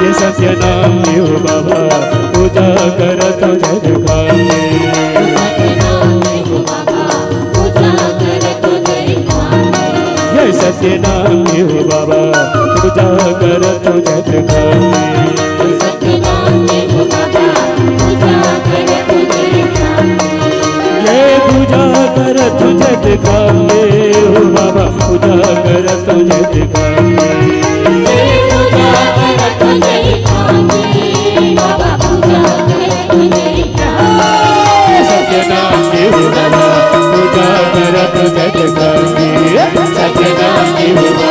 ये सत्य नाम देव बाबा पूजा करत जग खावे ये सत्य नाम देव बाबा पूजा करत जग खावे ये पूजा करत जग खावे हो बाबा पूजा करत जग खावे सत्य नाम देव बाबा पूजा करत जग खावे सत्य नाम देव